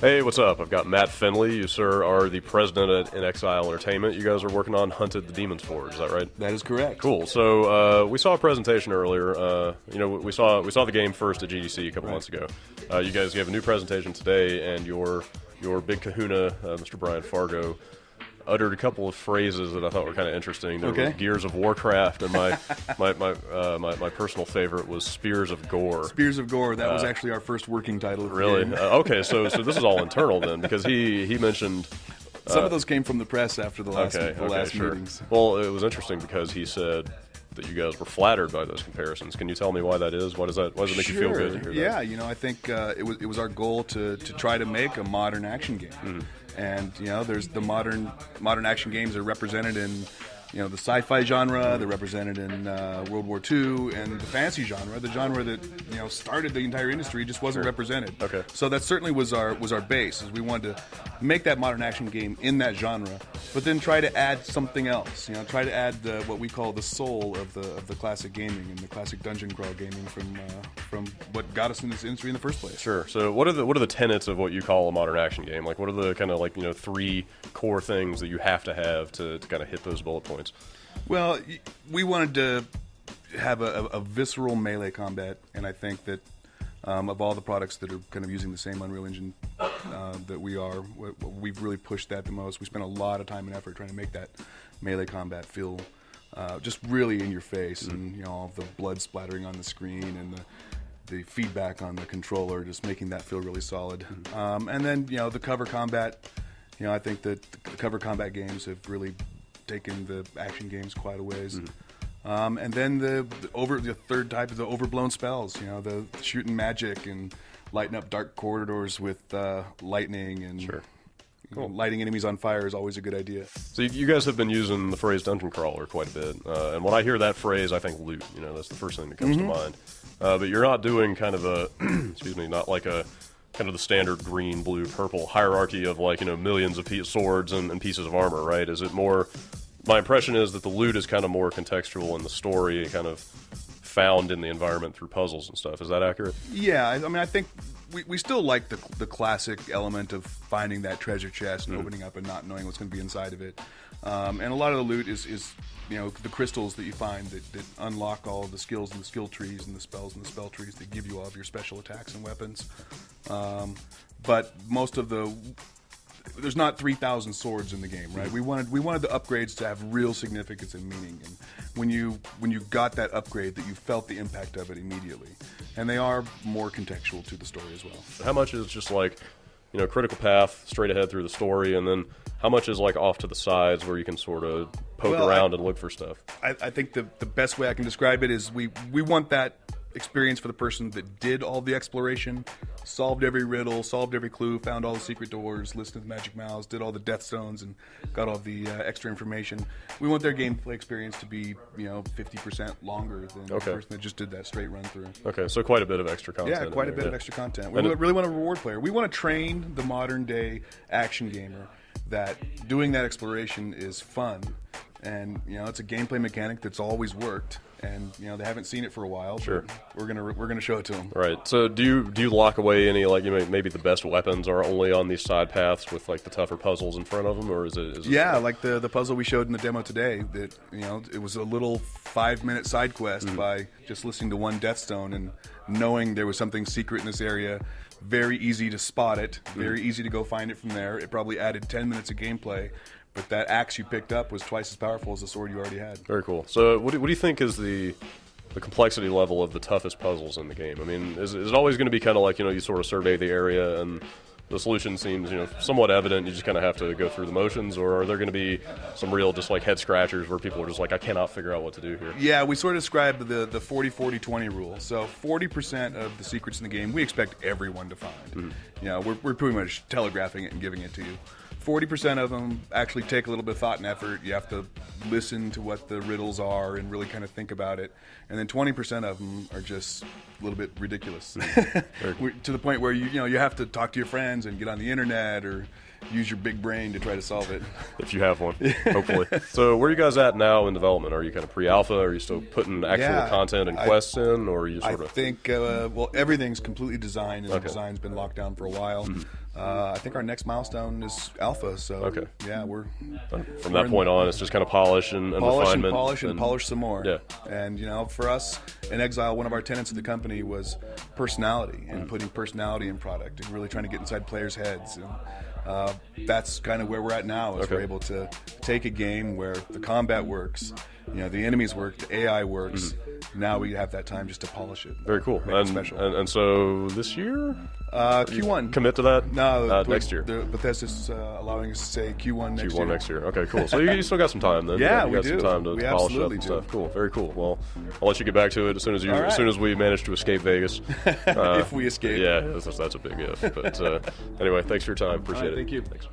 Hey, what's up? I've got Matt Findley. You, sir, are the president at InXile Entertainment. You guys are working on Hunted the Demon's Forge. Is that right? That is correct. Cool. So we saw a presentation earlier. We saw the game first at GDC a couple months ago. You guys have a new presentation today, and your big kahuna, Mr. Brian Fargo, uttered a couple of phrases that I thought were kind of interesting. There was Gears of Warcraft, and my personal favorite was Spears of Gore. Spears of Gore. That was actually our first working title. Of Really? The game. Okay, so this is all internal then, because he mentioned some of those came from the press after the last sure. meetings. Well, it was interesting because he said that you guys were flattered by those comparisons. Can you tell me why that is? Why does it make you feel good to hear that? Yeah, I think it was our goal to try to make a modern action game. Mm-hmm. And there's the modern action games are represented in the sci-fi genre, they're represented in World War II, and the fantasy genre, the genre that started the entire industry, just wasn't represented. Okay. So that certainly was our base, is we wanted to make that modern action game in that genre, but then try to add something else. Try to add what we call the soul of the classic gaming and the classic dungeon crawl gaming from what got us in this industry in the first place. Sure. So what are the tenets of what you call a modern action game? Like, what are the kind of three core things that you have to kind of hit those bullet points? Well, we wanted to have a visceral melee combat, and I think that of all the products that are kind of using the same Unreal Engine that we are, we've really pushed that the most. We spent a lot of time and effort trying to make that melee combat feel just really in your face, and all the blood splattering on the screen and the feedback on the controller, just making that feel really solid. And then the cover combat. I think that the cover combat games have really taken the action games quite a ways. And then the third type is the overblown spells. The shooting magic and lighting up dark corridors with lightning and lighting enemies on fire is always a good idea. So you guys have been using the phrase dungeon crawler quite a bit, and when I hear that phrase, I think loot. That's the first thing that comes to mind. But you're not doing kind of a not like a kind of the standard green, blue, purple hierarchy of millions of swords and pieces of armor, right? Is it more? My impression is that the loot is kind of more contextual in the story, kind of found in the environment through puzzles and stuff. Is that accurate? Yeah, I mean, I think we still like the classic element of finding that treasure chest and opening up and not knowing what's going to be inside of it. And a lot of the loot is the crystals that you find that unlock all of the skills and the skill trees and the spells and the spell trees that give you all of your special attacks and weapons. But most of there's not 3,000 swords in the game, right? We wanted the upgrades to have real significance and meaning, and when you got that upgrade, that you felt the impact of it immediately, and they are more contextual to the story as well. How much is just critical path straight ahead through the story, and then how much is off to the sides where you can sort of poke around and look for stuff? I think the best way I can describe it is we want that experience for the person that did all the exploration, solved every riddle, solved every clue, found all the secret doors, listened to the magic mouths, did all the death stones, and got all the extra information. We want their gameplay experience to be 50% longer than the person that just did that straight run through. Okay, so quite a bit of extra content. Yeah, quite a bit of extra content. We really want to reward player. We want to train the modern day action gamer that doing that exploration is fun, and it's a gameplay mechanic that's always worked. And they haven't seen it for a while. Sure, we're gonna show it to them. Right. So do you lock away any maybe the best weapons are only on these side paths with the tougher puzzles in front of them, or is it? Yeah, like the puzzle we showed in the demo today. That it was a little 5-minute side quest by just listening to one death stone and knowing there was something secret in this area. Very easy to spot it. Very easy to go find it from there. It probably added 10 minutes of gameplay. But that axe you picked up was twice as powerful as the sword you already had. Very cool. So what do you think is the complexity level of the toughest puzzles in the game? I mean, is it always going to be kind of you sort of survey the area and the solution seems somewhat evident, you just kind of have to go through the motions, or are there going to be some real just head scratchers where people are just I cannot figure out what to do here? Yeah, we sort of described the 40-40-20 rule. So 40% of the secrets in the game we expect everyone to find. We're pretty much telegraphing it and giving it to you. 40% of them actually take a little bit of thought and effort. You have to listen to what the riddles are and really kind of think about it. And then 20% of them are just a little bit ridiculous to the point where you have to talk to your friends and get on the internet or use your big brain to try to solve it. If you have one, hopefully. So where are you guys at now in development? Are you kind of pre-alpha? Are you still putting actual content and quests in, or are you sort of? I think well, everything's completely designed, and the design's been locked down for a while. I think our next milestone is alpha. So yeah, we're from that point on, it's just kind of polish and refinement, polish some more. Yeah. And for us in InXile, one of our tenets of the company was personality and putting personality in product and really trying to get inside players' heads. And that's kind of where we're at now. Is we're able to take a game where the combat works, the enemies work, the AI works. Now we have that time just to polish it. Very cool. And so this year, Q1. Commit to that? No, next year. Bethesda's allowing us to say Q1 next year. Q1 next year. Okay, cool. So you still got some time then. Yeah, you got some time to polish up and stuff. Cool. Very cool. Well, I'll let you get back to it as soon as we manage to escape Vegas. If we escape. Yeah, that's a big if. But anyway, thanks for your time. Appreciate it. Thank you. Thanks.